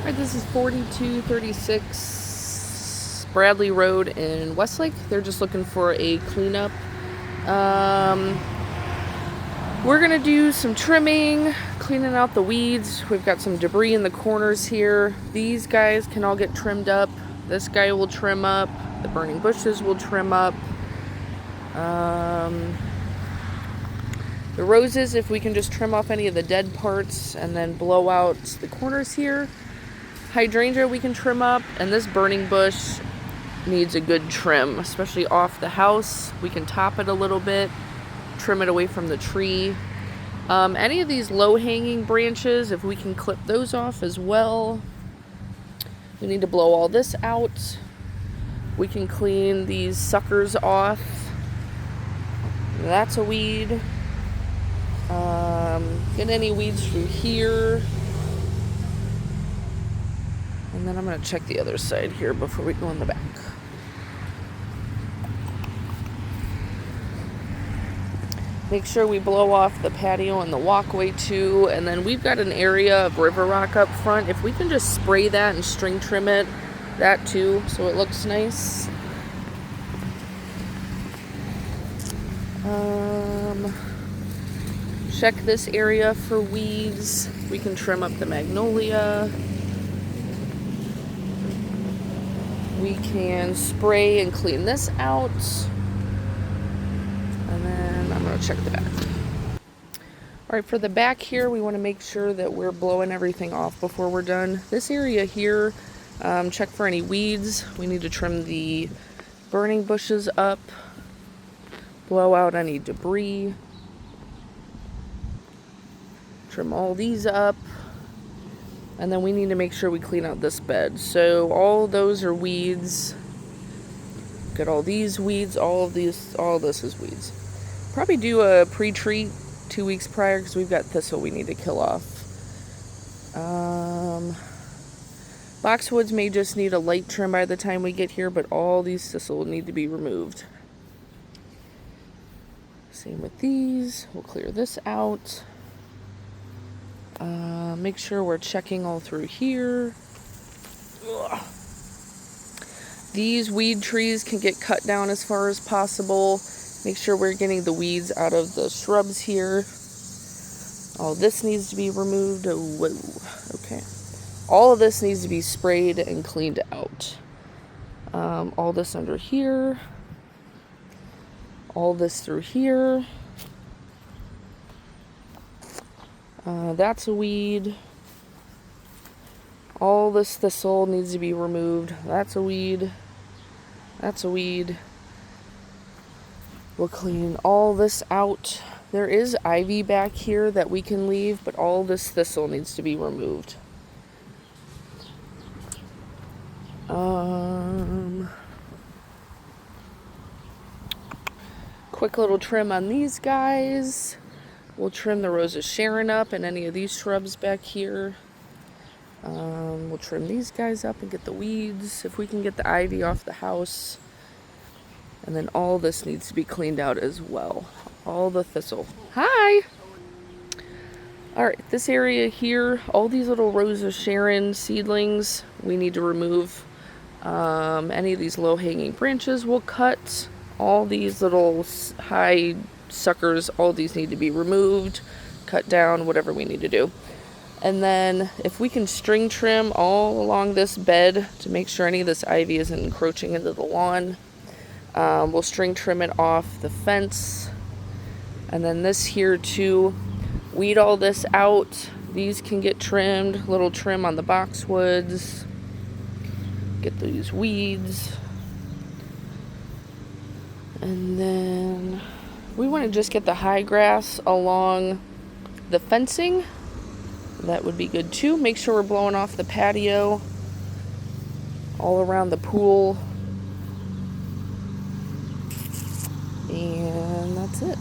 Alright, this is 4236 Bradley Road in Westlake. They're just looking for a cleanup. We're going to do some trimming, cleaning out the weeds. We've got some debris in the corners here. These guys can all get trimmed up. This guy will trim up. The burning bushes will trim up. The roses, if we can just trim off any of the dead parts and then blow out the corners here. Hydrangea we can trim up, and this burning bush needs a good trim, especially off the house. We can top it a little bit, trim it away from the tree. Any of these low-hanging branches, if we can clip those off as well. We need to blow all this out. We can clean these suckers off. That's a weed. Get any weeds through here. And then I'm going to check the other side here before we go in the back. Make sure we blow off the patio and the walkway too. And then we've got an area of river rock up front. If we can just spray that and string trim it, that too, so it looks nice. Check this area for weeds. We can trim up the magnolia. We can spray and clean this out. And then I'm going to check the back. Alright, for the back here, we want to make sure that we're blowing everything off before we're done. This area here, check for any weeds. We need to trim the burning bushes up. Blow out any debris. Trim all these up. And then we need to make sure we clean out this bed. So all those are weeds. Get all these weeds, all this is weeds. Probably do a pre-treat 2 weeks prior because we've got thistle we need to kill off. Boxwoods may just need a light trim by the time we get here, but all these thistle need to be removed. Same with these. We'll clear this out. Make sure we're checking all through here. Ugh. These weed trees can get cut down as far as possible. Make sure we're getting the weeds out of the shrubs here. All this needs to be removed. Oh, whoa. Okay. All of this needs to be sprayed and cleaned out. All this under here. All this through here. That's a weed. All this thistle needs to be removed. That's a weed. That's a weed. We'll clean all this out. There is ivy back here that we can leave, but all this thistle needs to be removed. Quick little trim on these guys. We'll trim the Rose of Sharon up and any of these shrubs back here. We'll trim these guys up and get the weeds. If we can get the ivy off the house. And then all this needs to be cleaned out as well. All the thistle. Hi! Alright, this area here, all these little Rose of Sharon seedlings, we need to remove. Any of these low-hanging branches we'll cut. All these little high suckers, all these need to be removed, cut down, whatever we need to do. And then if we can string trim all along this bed to make sure any of this ivy isn't encroaching into the lawn, we'll string trim it off the fence. And then this here too, weed all this out. These can get trimmed, little trim on the boxwoods. Get these weeds. And then we want to just get the high grass along the fencing. That would be good too. Make sure we're blowing off the patio, all around the pool. And that's it.